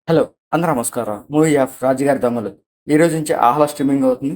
Hello! అందరూ నమస్కారం. Movie of 'రాజుగారి దొంగలు' ఈ రోజు నుంచి 'ఆహ్లా' స్ట్రీమింగ్ అవుతుంది.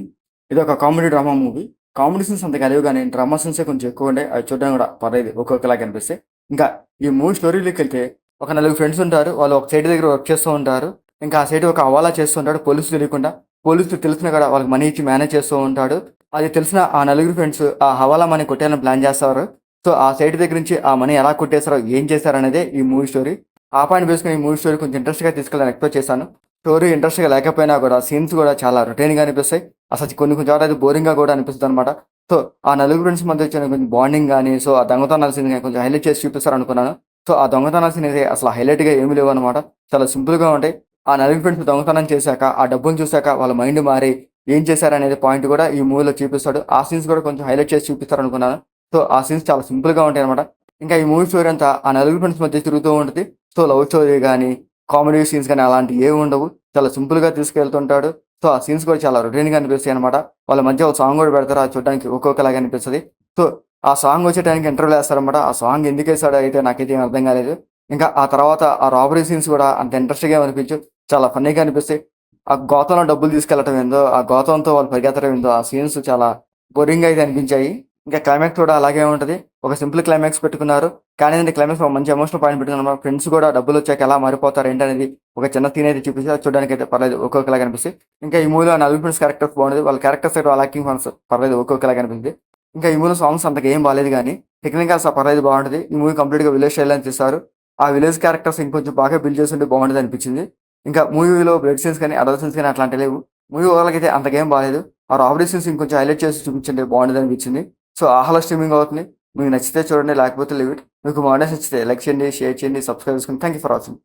ఇదొక comedy drama movie. Comedy scenes అంతగా లేవు గానీ, డ్రామా సీన్సే కొంచెం ఎక్కువుంటాయి. అవి చూడడానికి కూడా పర్లేదు ఒక్కొక్కలాగా అనిపిస్తాయి. ఇంకా ఈ మూవీ స్టోరీలోకెళ్తే ఒక నలుగురు ఫ్రెండ్స్ ఉంటారు. వాళ్ళు ఒక సైట్ దగ్గర వర్క్ చేస్తూ ఉంటారు. ఇంకా ఆ సైట్ ఒక హవాలా చేస్తూ ఉంటాడు పోలీసులు తెలియకుండా. పోలీసులు తెలిసినా కూడా వాళ్ళకి మనీ ఇచ్చి మేనేజ్ చేస్తూ ఉంటాడు. అది తెలిసిన ఆ నలుగురు ఫ్రెండ్స్ ఆ హవాలా మనీ కొట్టేయాలని ప్లాన్ చేస్తారు. సో, ఆ సైట్ దగ్గర నుంచి ఆ మనీ ఎలా కొట్టేసారో, ఏం చేశారనేదే ఈ మూవీ స్టోరీ. ఆ పాయింట్ బేసుకొని ఈ మూవీ స్టోరీ కొంచెం ఇంట్రెస్ట్‌గా తీసుకెళ్ళాలని ఎక్స్‌పెక్ట్ చేశాను. స్టోరీ ఇంట్రెస్ట్‌గా లేకపోయినా కూడా సీన్స్ కూడా చాలా రొటీన్‌గా అనిపిస్తాయి. అసలు కొన్ని కొన్ని చోట్ల అయితే బోరింగ్‌గా కూడా అనిపిస్తదనమాట. సో, ఆ నలుగురు ఫ్రెండ్స్ మధ్య వచ్చిన కొంచెం బాండింగ్ గాని, సో, ఆ దొంగతనాల సీన్ గాని కొంచెం హైలైట్ చేసి చూపిస్తారనుకున్నాను. సో, ఆ దొంగతనాల సీన్ అయితే అసలు హైలైట్‌గా ఏమీ లేవనమాట. చాలా సింపుల్‌గా ఉంటాయి. ఆ నలుగురు ఫ్రెండ్స్ దొంగతనం చేశాక, ఆ డబ్బులు చూసాక వాళ్ళ మైండ్ మారి ఏం చేశారనేది పాయింట్ కూడా ఈ మూవీలో చూపిస్తాడు. ఆ సీన్స్ కూడా కొంచెం హైలైట్ చేసి చూపిస్తారనుకున్నాను. సో, ఆ సీన్స్ చాలా సింపుల్‌గా ఉంటాయనమాట. ఇంకా ఈ మూవీ స్టోరీ అంతా ఆ నలుగురు ఫ్రెండ్స్ మధ్య తిరుగుతూ ఉంటది. సో, లవ్ స్టోరీ గాని, కామెడీ సీన్స్ గాని అలాంటివి ఏమి ఉండవు. చాలా సింపుల్‌గా తీసుకెళ్తుంటాడు. సో, ఆ సీన్స్ కూడా చాలా రొటీన్‌గా అనిపిస్తాయనమాట. వాళ్ళ మధ్య ఒక సాంగ్ కూడా పెడతారు. అది చూడడానికి ఒక్కొక్కలాగా అనిపిస్తది. సో, ఆ సాంగ్ వచ్చే టైంకి ఇంటర్వెల్ ఏస్తారనమాట. ఆ సాంగ్ ఎందుకేసాడో అయితే నాకైతే ఏం అర్థం కాలేదు. ఇంకా ఆ తర్వాత ఆ రాబరీ సీన్స్ కూడా అంత ఇంట్రెస్ట్‌గా ఏమి అనిపించవు. చాలా ఫన్నీగా అనిపిస్తాయి. ఆ గోతంలో డబ్బులు తీసుకెళ్లటం ఏందో, ఆ గోతంతో వాళ్ళు పరిగెత్తడం ఏందో, ఆ సీన్స్ చాలా బోరింగ్‌గా అయితే అనిపించాయి. ఇంకా క్లైమాక్స్ కూడా అలాగే ఉంటది. ఒక సింపుల్ క్లైమాక్స్ పెట్టుకున్నారు. కానీ దాని క్లైమాక్స్‌లో ఒక మంచి ఎమోషనల్ పాయింట్ పెట్టుకున్నారు. ఫ్రెండ్స్ కూడా డబ్బులొచ్చాక ఎలా మారిపోతారు ఏంటనేది ఒక చిన్న సీన్ అయితే చూపించారు. అది చూడడానికైతే పర్లేదు ఒక్కొక్కలాగా అనిపిస్తాయి. ఇంకా ఈ మూవీలో నలుగురు ఫ్రెండ్స్ క్యారెక్టర్స్ బాగుండేది. వాళ్ళ క్యారెక్టర్స్ అయితే వాళ్ళ యాక్టింగ్ ఫన్స్ పర్లేదు ఒక్కొక్కలాగా అనిపించింది. ఇంకా ఈ మూవీలో సాంగ్స్ అంతగా ఏం బాలేదు గానీ, టెక్నికల్స్ పర్లేదు బాగుంటది. ఈ మూవీ కంప్లీట్‌గా విలేజ్ స్టైల్‌లోనే తీశారు. ఆ విలేజ్ క్యారెక్టర్స్ ఇంకొంచెం బాగా బిల్డ్ చేసుంటే బాగుండేది అనిపించింది. ఇంకా మూవీలో బ్లడ్ సీన్స్ కానీ, అడల్ట్ సీన్స్ కానీ అట్లాంటివి లేవు. మూవీ ఓవరాల్‌గా అయితే అంతగా ఏం బాలేదు. ఆ రాబరీ సీన్స్ ఇంకొంచెం హైలైట్ చేసి చూపించుంటే బాగుండేది అనిపించింది. సో, 'ఆహ్లా' స్ట్రీమింగ్ అవుతుంది. మీకు నచ్చితే చూడండి. లేకపోతే లీవ్ ఇట్. మీకు మా వీడియోస్ నచ్చితే లైక్ చేయండి, షేర్ చేయండి, సబ్స్క్రైబ్ చేసుకోండి. Thank you for watching.